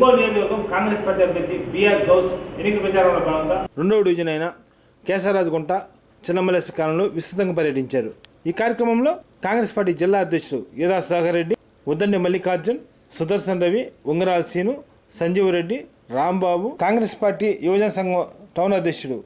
ఒంగోలు నియోజకవర్గం కాంగ్రెస్ పార్టీ అభ్యర్థి బిఆర్ గౌస్ ఎన్నికల ప్రచారంలో భాగంగా 2వ డివిజన్ అయిన కేశవరాజుగుంట చిన్నమలసి కాలంలో విస్తృతంగా పర్యటించారు. ఈ కార్యక్రమంలో కాంగ్రెస్ పార్టీ జిల్లా అధ్యక్షుడు యోదా సుధాకర్ రెడ్డి, ఉద్దండి మల్లికార్జున్, సుదర్శన్ రవి, ఉంగరాల సీను, సంజీవ్ రెడ్డి, రాంబాబు, కాంగ్రెస్ పార్టీ యువజన సంఘం టౌన్ అధ్యక్షుడు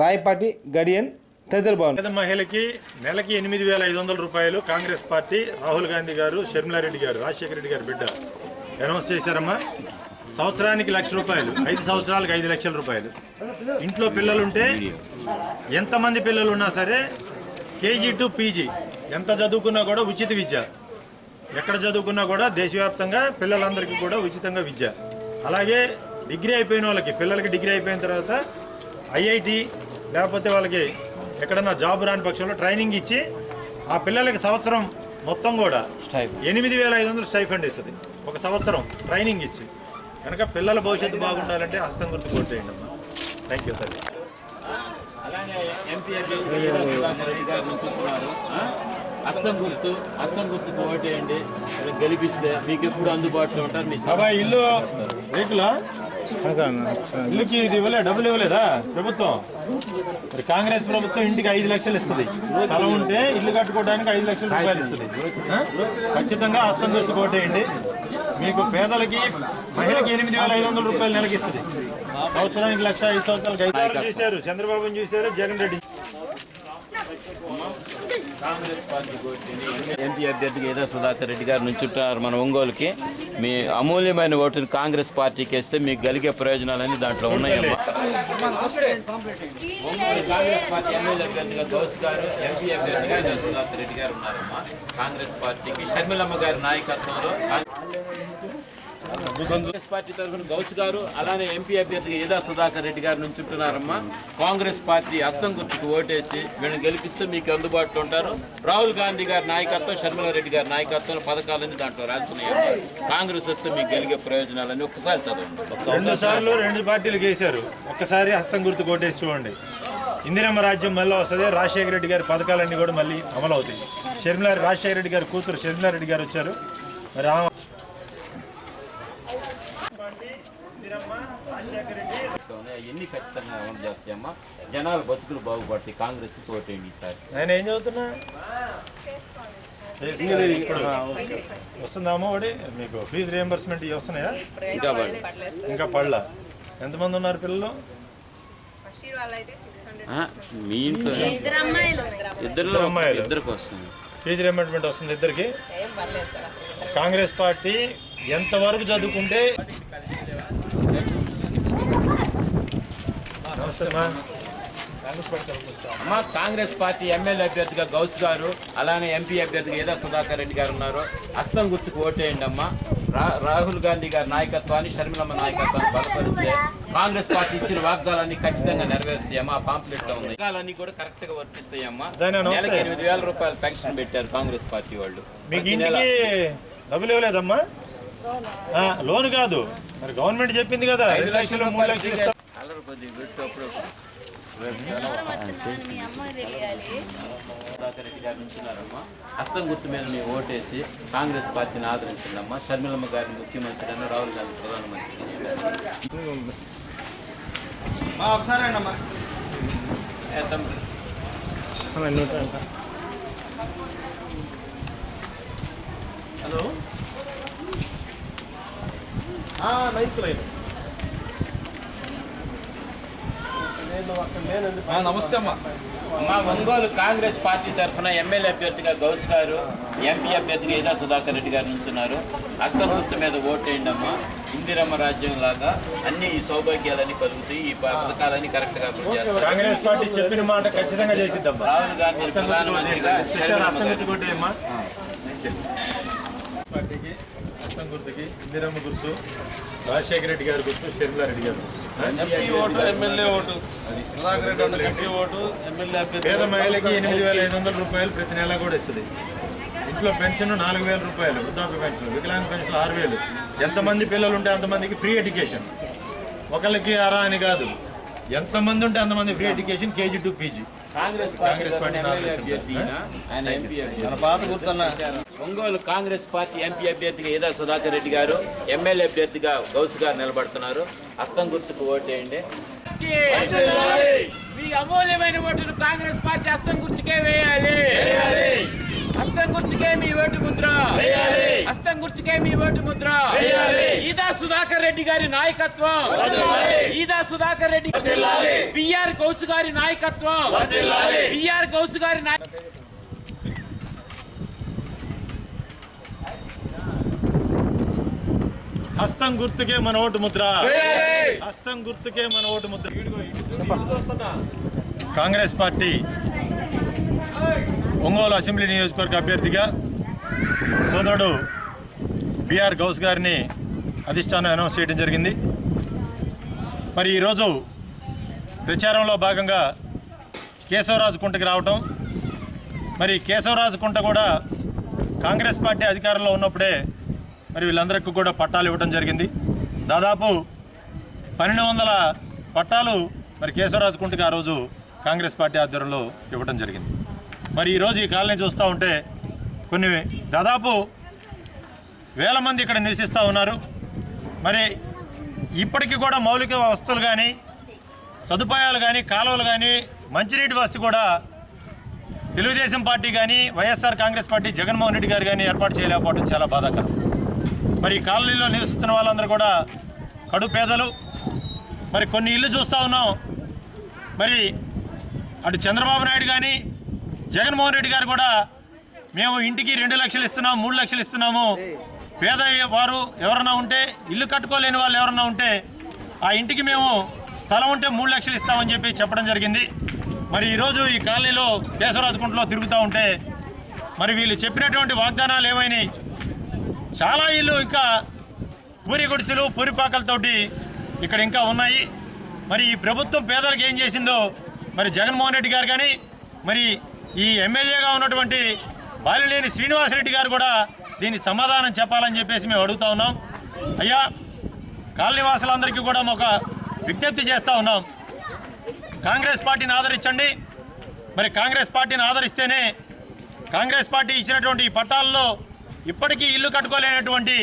రాయపాటి గడియన్ తదితరులు బాగున్నారు. పేద మహిళకి నెలకి 8,500 రూపాయలు కాంగ్రెస్ పార్టీ రాహుల్ గాంధీ గారు, షర్మిలారెడ్డి గారు, రాజశేఖర రెడ్డి గారి బిడ్డ అనౌన్స్ చేశారమ్మా. సంవత్సరానికి 1,00,000 రూపాయలు, 5 సంవత్సరాలకు 5 లక్షల రూపాయలు. ఇంట్లో పిల్లలుంటే ఎంతమంది పిల్లలు ఉన్నా సరే కేజీ టు పీజీ ఎంత చదువుకున్నా కూడా ఉచిత విద్య. ఎక్కడ చదువుకున్నా కూడా దేశవ్యాప్తంగా పిల్లలందరికీ కూడా ఉచితంగా విద్య. అలాగే డిగ్రీ అయిపోయిన వాళ్ళకి, పిల్లలకి డిగ్రీ అయిపోయిన తర్వాత ఐఐటి లేకపోతే వాళ్ళకి ఎక్కడన్నా జాబ్ రాని పక్షంలో ట్రైనింగ్ ఇచ్చి ఆ పిల్లలకి సంవత్సరం మొత్తం కూడా 8,500 స్టైఫండ్ ఇస్తుంది. ఒక సంవత్సరం ట్రైనింగ్ ఇచ్చి. కనుక పిల్లల భవిష్యత్తు బాగుండాలంటే హస్తం గుర్తు కొట్టేయండి అమ్మా. థ్యాంక్ యూ తల్లి. హస్తం గుర్తుకు ఓటేయండి, గెలిపిస్తే మీకు ఎప్పుడు అందుబాటులో ఉంటారు. మీ సభ ఇల్లు రేకులా ఇల్లుకి ఇది డబ్బులు ఇవ్వలేదా ప్రభుత్వం? మరి కాంగ్రెస్ ప్రభుత్వం ఇంటికి 5 లక్షలు ఇస్తుంది. స్థలం ఉంటే ఇల్లు కట్టుకోవడానికి 5 లక్షల రూపాయలు ఇస్తుంది. ఖచ్చితంగా హస్తం గుర్తు కోటేయండి. మీకు పేదలకి, మహిళకి 8,500 రూపాయలు నెలకి ఇస్తుంది. సంవత్సరానికి 1,00,000, 5 సంవత్సరాలకు 5 చూశారు. చంద్రబాబుని చూశారు, జగన్ రెడ్డి. కాంగ్రెస్ పార్టీ ఎంపీ అభ్యర్థిగా యోదా సుధాకర్ రెడ్డి గారు నుంచుంటారు మన ఒంగోలుకి. మీ అమూల్యమైన ఓటుని కాంగ్రెస్ పార్టీకి వేస్తే మీకు కలిగే ప్రయోజనాలన్నీ దాంట్లో ఉన్నాయమ్మా. ఒంగోలు కాంగ్రెస్ పార్టీ ఎమ్మెల్యే అభ్యర్థిగా గౌస్ గారు, ఎంపీ అభ్యర్థిగా యోదా సుధాకర్ రెడ్డి గారు ఉన్నారమ్మా. కాంగ్రెస్ పార్టీకి షర్మిలమ్మ గారి నాయకత్వంలో కాంగ్రెస్ పార్టీ తరఫున గౌస్ గారు, అలానే ఎంపీ అభ్యర్థిగా యోదా సుధాకర్ రెడ్డి గారు నుంచుంటున్నారమ్మా. కాంగ్రెస్ పార్టీ హస్తం గుర్తుకు ఓటేసి వీళ్ళని గెలిపిస్తే మీకు అందుబాటులో ఉంటారు. రాహుల్ గాంధీ గారి నాయకత్వం, షర్మిలారెడ్డి గారి నాయకత్వంలో పథకాలన్నీ దాంట్లో రాస్తున్నాయమ్మా. కాంగ్రెస్ వస్తే మీకు కలిగే ప్రయోజనాలన్నీ ఒక్కసారి చదవండి. 2 సార్లు 2 పార్టీలు గేశారు. ఒక్కసారి హస్తం గుర్తుకు ఓటేసి చూడండి. ఇందిరమ్మ రాజ్యం మళ్ళీ వస్తుంది. రాజశేఖర రెడ్డి గారి పథకాలన్నీ కూడా మళ్ళీ అమలు అవుతాయి. రాజశేఖర రెడ్డి గారి కూతురు షర్మిలారెడ్డి గారు వచ్చారు. మరి ఎన్ని ఖచ్చితంగా అమలు చేస్తాయమ్మా. జనాల బతుకులు బాగుపడతాయి. కాంగ్రెస్ ఓటేయండి ఈసారి. నేను ఏం చదువుతున్నా వస్తుందామో ఒకటి మీకు ఫీజు రియంబర్స్మెంట్ ఇవి వస్తున్నాయా? ఇంకా పడలా. ఎంతమంది ఉన్నారు పిల్లలు? మీ ఇంట్లో ఇద్దరికి వస్తుంది ఫీజు రియంబర్స్మెంట్ వస్తుంది ఇద్దరికి. కాంగ్రెస్ పార్టీ ఎంతవరకు చదువుకుంటే అమ్మా. కాంగ్రెస్ పార్టీ ఎమ్మెల్యే అభ్యర్థిగా గౌస్ గారు, అలానే ఎంపీ అభ్యర్థిగా యోదా సుధాకర్ రెడ్డి గారు ఉన్నారు. హస్తం గుర్తుకు ఓటేయండి అమ్మా. రాహుల్ గాంధీ గారి నాయకత్వాన్ని, షర్మిలమ్మ నాయకత్వాన్ని బలపరిస్తే కాంగ్రెస్ పార్టీ ఇచ్చిన వాగ్దానాన్ని ఖచ్చితంగా నెరవేరుస్తాయమ్మా. పాంప్లెట్ లో ఉన్నాయి, వాగ్దానాలన్నీ కూడా కరెక్ట్ గా వర్తిస్తాయమ్మా. నెలకి 8,000 రూపాయలు పెన్షన్ పెట్టారు కాంగ్రెస్ పార్టీ వాళ్ళు. మీకు ఇంటికి డబ్బులు ఇవ్వలేదమ్మా? లోన్ కాదు, మరి గవర్నమెంట్ చెప్పింది కదా 5 లక్షలు 3 లక్షలు ఇస్తారు. రెడ్డి గారు నుంచున్నారమ్మా. హస్తం గుర్తు మీద మీరు ఓటేసి కాంగ్రెస్ పార్టీని ఆదరించిందమ్మా. షర్మిలమ్మ గారిని ముఖ్యమంత్రి అన్న, రాహుల్ గాంధీ ప్రధానమంత్రి. హలో నమస్తే అమ్మా. ఒంగోలు కాంగ్రెస్ పార్టీ తరఫున ఎమ్మెల్యే అభ్యర్థిగా గౌస్ గారు, ఎంపీ అభ్యర్థిగా యోదా సుధాకర్ రెడ్డి గారు నుంచున్నారు. హస్తం గుర్తు మీద ఓటేయండి అమ్మా. ఇందిరమ్మ రాజ్యం లాగా అన్ని ఈ సౌభాగ్యాలన్నీ కలుగుతాయి. ఈ పథకాలన్నీ కరెక్ట్ గా చేస్తారు. కాంగ్రెస్ పార్టీ చెప్పిన మాట ఖచ్చితంగా చేసిద్దాం. రాహుల్ గాంధీ ప్రధానమంత్రిగా పార్టీకి హస్తం గుర్తుకి ఇందిరమ్మ గుర్తు, రాజశేఖర రెడ్డి గారి గుర్తు, షర్మిలారెడ్డి గారు పేద మహిళకి 8,500 రూపాయలు ప్రతి నెల కూడా ఇస్తుంది. ఇంట్లో పెన్షన్ 4,000 రూపాయలు, వృద్ధాప్య పెన్షన్, వికలాంగ పెన్షన్ 6,000. ఎంతమంది పిల్లలు ఉంటే అంతమందికి ఫ్రీ ఎడ్యుకేషన్. ఒకళ్ళకి అరా అని కాదు, ఎంతమంది ఉంటే అంతమంది free education, KG to PG. Congress party MLA అభ్యర్థి ఆయన MP Ongole Congress party MP అభ్యర్థిగా ఏదా సుధాకర్ రెడ్డి గారు, ఎమ్మెల్యే అభ్యర్థిగా గౌస్ గారు నిలబడుతున్నారు. హస్తం గుర్తుకు ఓటేయండి. మీ అమూల్యమైన ఓటును కాంగ్రెస్ పార్టీ హస్తం గుర్తుకే వేయాలి. హస్తం గుర్తుకే మీ ఓటు ముద్ర. హస్తం గుర్తుకే మీ ఓటు ముద్ర. ఈదా సుధాకర్ రెడ్డి గారి నాయకత్వం. ఈదా సుధాకర్ రెడ్డి, బిఆర్ గౌస్ గారి నాయకత్వం. బిఆర్ గౌస్ గారి హస్తం గుర్తుకే మన ఓటు ముద్ర. హస్తం గుర్తుకే మన vote Mudra. Congress party Ongole assembly నియోజకవర్గ అభ్యర్థిగా సోదరుడు బిఆర్ గౌస్ గారిని అధిష్టానం అనౌన్స్ చేయడం జరిగింది. మరి ఈరోజు ప్రచారంలో భాగంగా కేశవరాజు కుంటకి రావటం, మరి కేశవరాజు కుంట కూడా కాంగ్రెస్ పార్టీ అధికారంలో ఉన్నప్పుడే మరి వీళ్ళందరికీ కూడా పట్టాలు ఇవ్వడం జరిగింది. దాదాపు 1200 పట్టాలు మరి కేశవరాజు కుంటకి ఆ రోజు కాంగ్రెస్ పార్టీ ఆధ్వర్యంలో ఇవ్వడం జరిగింది. మరి ఈరోజు ఈ కాలనీ చూస్తూ ఉంటే కొన్ని దాదాపు వేల మంది ఇక్కడ నివసిస్తూ ఉన్నారు. మరి ఇప్పటికీ కూడా మౌలిక వసతులు కానీ, సదుపాయాలు కానీ, కాలువలు కానీ, మంచినీటి వసతి కూడా తెలుగుదేశం పార్టీ కానీ, వైఎస్ఆర్ కాంగ్రెస్ పార్టీ జగన్మోహన్ రెడ్డి గారు కానీ ఏర్పాటు చేయలేకపోవడం చాలా బాధాకరం. మరి ఈ కాలనీలో నివసిస్తున్న వాళ్ళందరూ కూడా కడు పేదలు. మరి కొన్ని ఇళ్ళు చూస్తూ ఉన్నాం. మరి అటు చంద్రబాబు నాయుడు కానీ, జగన్మోహన్ రెడ్డి గారు కూడా మేము ఇంటికి 2 లక్షలు ఇస్తున్నాము, 3 లక్షలు ఇస్తున్నాము, పేద వారు ఎవరన్నా ఉంటే, ఇల్లు కట్టుకోలేని వాళ్ళు ఎవరన్నా ఉంటే ఆ ఇంటికి మేము స్థలం ఉంటే 3 లక్షలు ఇస్తామని చెప్పి చెప్పడం జరిగింది. మరి ఈరోజు ఈ కాలనీలో కేశవరాజుకుంటలో తిరుగుతూ ఉంటే మరి వీళ్ళు చెప్పినటువంటి వాగ్దానాలు ఏమైనాయి? చాలా ఇళ్ళు ఇంకా పూరి గుడిసెలు, పూరిపాకలతోటి ఇక్కడ ఇంకా ఉన్నాయి. మరి ఈ ప్రభుత్వం పేదలకు ఏం చేసిందో మరి జగన్మోహన్ రెడ్డి గారు కానీ, మరి ఈ ఎమ్మెల్యేగా ఉన్నటువంటి బాలినేని శ్రీనివాసరెడ్డి గారు కూడా దీనికి సమాధానం చెప్పాలని చెప్పేసి మేము అడుగుతూ ఉన్నాం. అయ్యా, కాలనీవాసులందరికీ కూడా ఒక విజ్ఞప్తి చేస్తూ ఉన్నాం. కాంగ్రెస్ పార్టీని ఆదరించండి. మరి కాంగ్రెస్ పార్టీని ఆదరిస్తేనే కాంగ్రెస్ పార్టీ ఇచ్చినటువంటి ఈ పట్టాలలో ఇప్పటికీ ఇల్లు కట్టుకోలేనటువంటి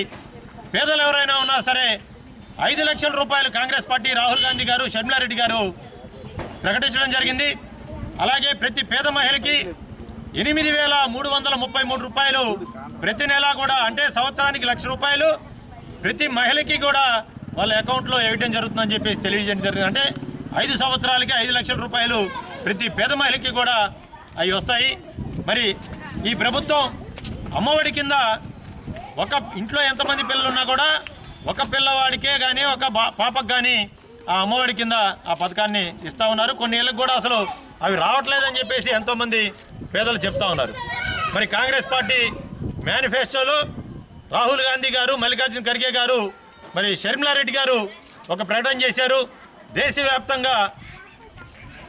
పేదలు ఎవరైనా ఉన్నా సరే 5 లక్షల రూపాయలు కాంగ్రెస్ పార్టీ రాహుల్ గాంధీ గారు, షర్మిలారెడ్డి గారు ప్రకటించడం జరిగింది. అలాగే ప్రతి పేద మహిళకి 8,333 రూపాయలు ప్రతి నెల కూడా, అంటే సంవత్సరానికి 1,00,000 రూపాయలు ప్రతి మహిళకి కూడా వాళ్ళ అకౌంట్లో వేయటం జరుగుతుందని చెప్పేసి తెలియజేయడం జరిగింది. అంటే 5 సంవత్సరాలకి 5 లక్షల రూపాయలు ప్రతి పేద మహిళకి కూడా అవి వస్తాయి. మరి ఈ ప్రభుత్వం అమ్మఒడి కింద ఒక ఇంట్లో ఎంతమంది పిల్లలు ఉన్నా కూడా ఒక పిల్లవాడికే కానీ, ఒక పాపకు కానీ ఆ అమ్మఒడి కింద ఆ పథకాన్ని ఇస్తూ ఉన్నారు. కొన్ని ఏళ్ళకి కూడా అసలు అవి రావట్లేదని చెప్పేసి ఎంతోమంది పేదలు చెప్తా ఉన్నారు. మరి కాంగ్రెస్ పార్టీ మేనిఫెస్టోలో రాహుల్ గాంధీ గారు, మల్లికార్జున ఖర్గే గారు, మరి షర్మిలారెడ్డి గారు ఒక ప్రకటన చేశారు. దేశవ్యాప్తంగా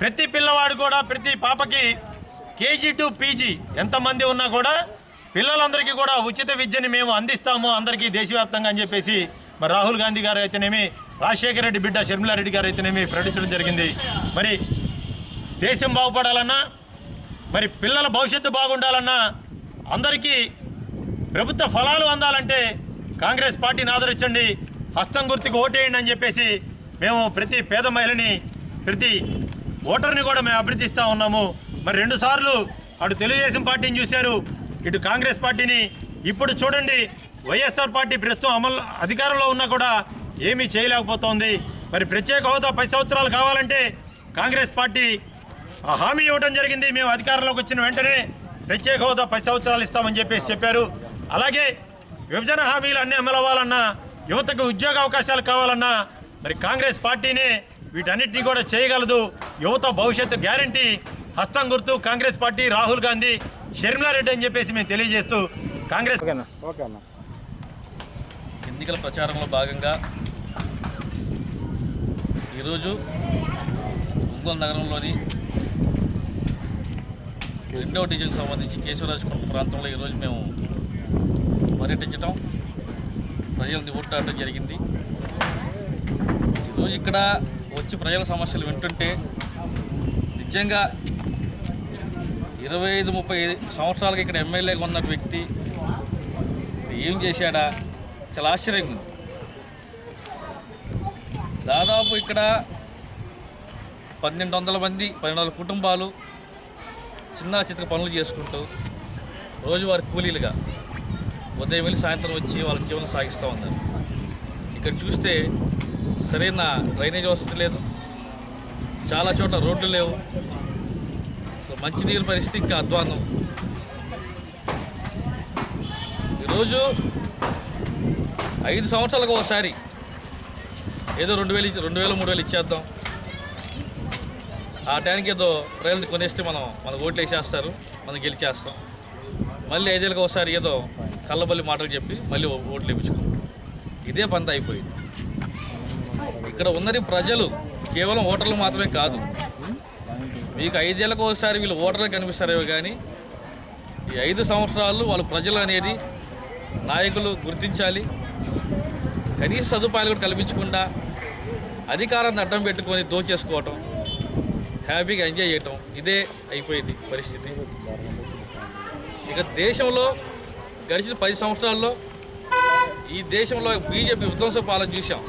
ప్రతి పిల్లవాడు కూడా, ప్రతి పాపకి కేజీ టు పీజీ ఎంతమంది ఉన్నా కూడా పిల్లలందరికీ కూడా ఉచిత విద్యని మేము అందిస్తాము అందరికీ దేశవ్యాప్తంగా అని చెప్పేసి మరి రాహుల్ గాంధీ గారు అయితేనేమి, రాజశేఖర రెడ్డి బిడ్డ షర్మిలారెడ్డి గారు అయితేనేమి ప్రకటించడం జరిగింది. మరి దేశం బాగుపడాలన్నా, మరి పిల్లల భవిష్యత్తు బాగుండాలన్నా, అందరికీ ప్రభుత్వ ఫలాలు అందాలంటే కాంగ్రెస్ పార్టీని ఆదరించండి, హస్తం గుర్తుకు ఓటేయండి అని చెప్పేసి మేము ప్రతి పేద మహిళని, ప్రతి ఓటర్ని కూడా మేము అభ్యర్థిస్తూ ఉన్నాము. మరి 2 సార్లు అటు తెలుగుదేశం పార్టీని చూశారు, ఇటు కాంగ్రెస్ పార్టీని. ఇప్పుడు చూడండి, వైఎస్ఆర్ పార్టీ ప్రస్తుతం అధికారంలో ఉన్నా కూడా ఏమీ చేయలేకపోతోంది. మరి ప్రత్యేక హోదా 10 సంవత్సరాలు కావాలంటే కాంగ్రెస్ పార్టీ హామీ ఇవ్వడం జరిగింది. మేము అధికారంలోకి వచ్చిన వెంటనే ప్రత్యేక హోదా 10 సంవత్సరాలు ఇస్తామని చెప్పేసి చెప్పారు. అలాగే విభజన హామీలు అన్నీ అమలవ్వాలన్నా, యువతకు ఉద్యోగ అవకాశాలు కావాలన్నా మరి కాంగ్రెస్ పార్టీనే వీటన్నిటినీ కూడా చేయగలదు. యువత భవిష్యత్తు గ్యారంటీ హస్తం గుర్తు, కాంగ్రెస్ పార్టీ, రాహుల్ గాంధీ, షర్మిలారెడ్డి అని చెప్పేసి మేము తెలియజేస్తూ కాంగ్రెస్ ఎన్నికల ప్రచారంలో భాగంగా ఈరోజు ఒంగోలు నగరంలోని 2వ డివిజన్కి సంబంధించి కేశవరాజుకుంట ప్రాంతంలో ఈరోజు మేము పర్యటించడం, ప్రజల్ని ఓట్లాడటం జరిగింది. ఈరోజు ఇక్కడ వచ్చి ప్రజల సమస్యలు వింటుంటే నిజంగా 25-30 సంవత్సరాలకి ఇక్కడ ఎమ్మెల్యేగా ఉన్న వ్యక్తి ఏం చేశాడా? చాలా ఆశ్చర్యంగా ఉంది. దాదాపు ఇక్కడ 1200 మంది 1200 కుటుంబాలు చిన్న చిత్ర పనులు చేసుకుంటూ రోజువారి కూలీలుగా ఉదయం వెళ్ళి సాయంత్రం వచ్చి వాళ్ళ జీవనం సాగిస్తూ ఉన్నారు. ఇక్కడ చూస్తే సరైన డ్రైనేజ్ వసతి లేదు, చాలా చోట్ల రోడ్లు లేవు, మంచినీరు పరిస్థితి ఇంకా అధ్వానం. ఈరోజు 5 సంవత్సరాలకు ఒకసారి ఏదో 2000, 3000 ఇచ్చేద్దాం, ఆ టైంకి ఏదో ప్రజల్ని కొనేస్తే మన ఓట్లు వేసేస్తారు, మనం గెలిచేస్తాం. మళ్ళీ 5 ఏళ్ళకి ఒకసారి ఏదో కళ్ళబల్లి మాటలు చెప్పి మళ్ళీ ఓట్లు వేయించుకోం. ఇదే పంత అయిపోయింది. ఇక్కడ ఉన్నది ప్రజలు, కేవలం ఓటర్లు మాత్రమే కాదు. మీకు 5 ఏళ్ళకి ఒకసారి వీళ్ళు ఓటర్లు కనిపిస్తారేమో కానీ ఈ 5 సంవత్సరాలు వాళ్ళు ప్రజలు అనేది నాయకులు గుర్తించాలి. కనీస సదుపాయాలు కూడా కల్పించకుండా అధికారాన్ని అడ్డం పెట్టుకొని దోచేసుకోవటం, హ్యాపీగా ఎంజాయ్ చేయటం, ఇదే అయిపోయింది పరిస్థితి. ఇక దేశంలో గడిచిన 10 సంవత్సరాల్లో ఈ దేశంలో బీజేపీ విధ్వంస పాలన చూసాం.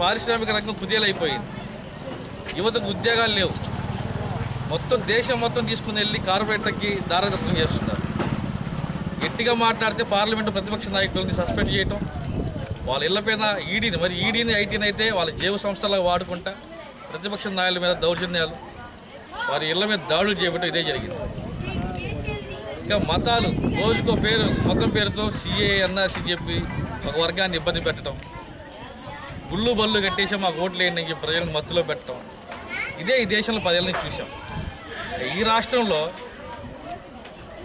పారిశ్రామిక రంగం కుదేలైపోయింది, యువతకు ఉద్యోగాలు లేవు, మొత్తం దేశం మొత్తం తీసుకుని వెళ్ళి కార్పొరేట్లకి దారదత్తం చేస్తున్నారు. గట్టిగా మాట్లాడితే పార్లమెంటు ప్రతిపక్ష నాయకులని సస్పెండ్ చేయటం, వాళ్ళ ఇళ్లపైన ఈడీని ఐటీని అయితే వాళ్ళ జీవ సంస్థలుగా వాడుకుంటా ప్రతిపక్ష నాయకుల మీద దౌర్జన్యాలు, వారి ఇళ్ల మీద దాడులు చేయబట్టడం ఇదే జరిగింది. ఇంకా మతాలు రోజుకో మతం పేరుతో సిఏ ఎన్ఆర్సీ చెప్పి ఒక వర్గాన్ని ఇబ్బంది పెట్టడం, గుళ్ళు బళ్ళు కట్టేసి మాకు ఓట్లు వేయండి అని చెప్పి ప్రజలను మత్తులో పెట్టడం, ఇదే ఈ దేశంలో 10 ఏళ్ళ నుంచి చూసాం. ఈ రాష్ట్రంలో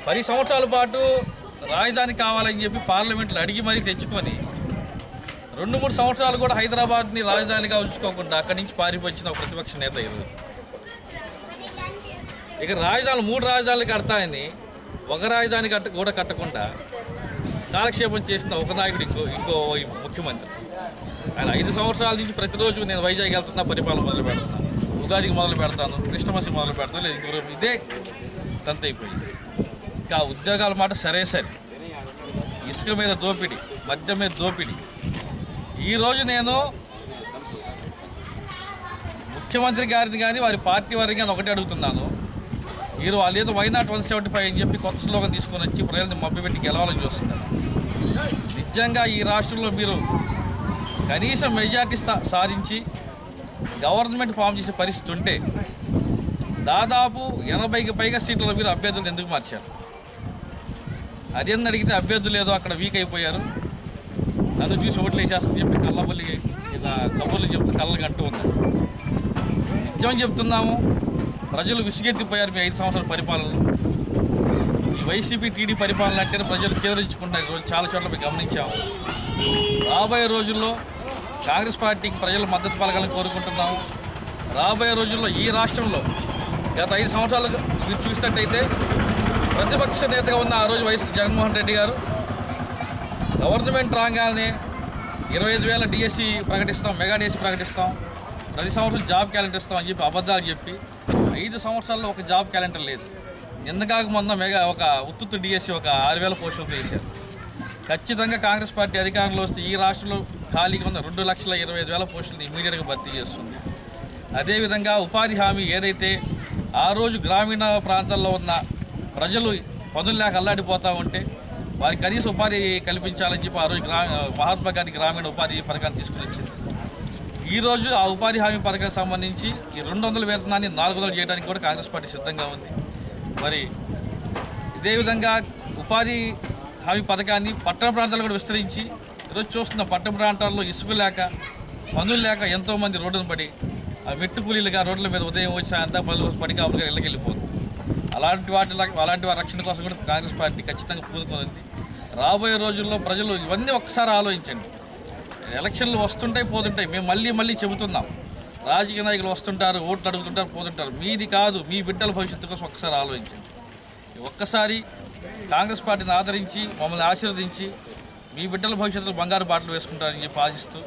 10 సంవత్సరాల పాటు రాజధాని కావాలని చెప్పి పార్లమెంట్లో అడిగి మరీ తెచ్చుకొని 2-3 సంవత్సరాలు కూడా హైదరాబాద్ని రాజధానిగా ఉంచుకోకుండా అక్కడి నుంచి పారిపోయిన ఒక ప్రతిపక్ష నేత ఈరోజు. ఇక రాజధానులు 3 రాజధానులు కడతాయని ఒక రాజధాని కూడా కట్టకుండా కాలక్షేపం చేసిన ఒక నాయకుడు ఇంకో ముఖ్యమంత్రి. ఆయన 5 సంవత్సరాల నుంచి ప్రతిరోజు నేను వైజాగ్ వెళ్తున్నా, పరిపాలన మొదలు పెడుతున్నాను, ఉగాదికి మొదలు పెడతాను, క్రిస్టమస్కి మొదలు పెడతాను, లేదు ఇంకో ఇదే తంత అయిపోయింది. ఇంకా ఉద్యోగాల మాట సరే, ఇసుక మీద దోపిడీ, మద్యం మీద దోపిడీ. ఈరోజు నేను ముఖ్యమంత్రి గారిని కానీ వారి పార్టీ వారిని కానీ ఒకటే అడుగుతున్నాను. వాళ్ళు ఏదో వైనాట్ 175 అని చెప్పి కొత్త స్లోగన్ తీసుకొని వచ్చి ప్రజల్ని మభ్యపెట్టి గెలవాలని చూస్తున్నారు. నిజంగా ఈ రాష్ట్రంలో మీరు కనీసం మెజార్టీ సాధించి గవర్నమెంట్ ఫామ్ చేసే పరిస్థితి ఉంటే దాదాపు 80కి పైగా సీట్ల మీరు అభ్యర్థులు ఎందుకు మార్చారు? అదేందని అడిగితే అభ్యర్థులు ఏదో అక్కడ వీక్ అయిపోయారు, నన్ను చూసి ఓట్లు వేసేస్తని చెప్పి కళ్ళబల్లి ఇలా కబుర్లు చెప్తూ కళ్ళకి అంటూ ఉన్నారు. నిజం చెప్తున్నాము, ప్రజలు విసిగెత్తిపోయారు మీ 5 సంవత్సరాల పరిపాలనలో. ఈ వైసీపీ టీడీ పరిపాలన అంటే ప్రజలు కేంద్రించుకుంటారు. ఈరోజు చాలా చోట్ల మేము గమనించాము. రాబోయే రోజుల్లో కాంగ్రెస్ పార్టీకి ప్రజలు మద్దతు పలకాలని కోరుకుంటున్నాము. రాబోయే రోజుల్లో ఈ రాష్ట్రంలో గత 5 సంవత్సరాలు మీరు చూసినట్టయితే ప్రతిపక్ష నేతగా ఉన్న ఆ రోజు వైఎస్ జగన్మోహన్ రెడ్డి గారు గవర్నమెంట్ రాగానే 25,000 డిఎస్సి ప్రకటిస్తాం, మెగా డిఎస్సి ప్రకటిస్తాం, ప్రతి సంవత్సరం జాబ్ క్యాలెండర్ ఇస్తాం అని చెప్పి అబద్ధాలు చెప్పి 5 సంవత్సరాల్లో ఒక జాబ్ క్యాలెండర్ లేదు. నిన్నగాక మొన్న ఒక ఉత్తుత్తు డిఎస్సి ఒక 6,000 పోస్టులతో వేశారు. ఖచ్చితంగా కాంగ్రెస్ పార్టీ అధికారంలో వస్తే ఈ రాష్ట్రంలో ఖాళీగా ఉన్న 2,25,000 పోస్టులను ఇమీడియట్గా భర్తీ చేస్తుంది. అదేవిధంగా ఉపాధి హామీ ఏదైతే ఆ రోజు గ్రామీణ ప్రాంతాల్లో ఉన్న ప్రజలు పనులు లేక అల్లాడిపోతూ ఉంటే వారికి కనీస ఉపాధి కల్పించాలని చెప్పి ఆ రోజు మహాత్మా గాంధీ గ్రామీణ ఉపాధి పథకాన్ని తీసుకుని వచ్చింది. ఈరోజు ఆ ఉపాధి హామీ పథకానికి సంబంధించి ఈ 200 వేతనాన్ని 400 చేయడానికి కూడా కాంగ్రెస్ పార్టీ సిద్ధంగా ఉంది. మరి ఇదే విధంగా ఉపాధి హామీ పథకాన్ని పట్టణ ప్రాంతాలు కూడా విస్తరించి ఈరోజు చూస్తున్న పట్టణ ప్రాంతాల్లో ఇసుక లేక పనులు లేక ఎంతోమంది రోడ్డును పడి ఆ మెట్టు కూలీలుగా రోడ్ల మీద ఉదయం వచ్చి అంతా పనులు పడి కాపులుగా ఇళ్ళకి వెళ్ళిపోతుంది. అలాంటి వారి రక్షణ కోసం కూడా కాంగ్రెస్ పార్టీ ఖచ్చితంగా పూనుకుంది. రాబోయే రోజుల్లో ప్రజలు ఇవన్నీ ఒక్కసారి ఆలోచించండి. ఎలక్షన్లు వస్తుంటాయి పోతుంటాయి, మేము మళ్ళీ చెబుతున్నాం. రాజకీయ నాయకులు వస్తుంటారు, ఓట్లు అడుగుతుంటారు, పోతుంటారు. మీది కాదు, మీ బిడ్డల భవిష్యత్తు కోసం ఒక్కసారి ఆలోచించండి. ఒక్కసారి కాంగ్రెస్ పార్టీని ఆదరించి మమ్మల్ని ఆశీర్వదించి మీ బిడ్డల భవిష్యత్తులో బంగారు బాటలు వేసుకుంటారని చెప్పి ఆశిస్తూ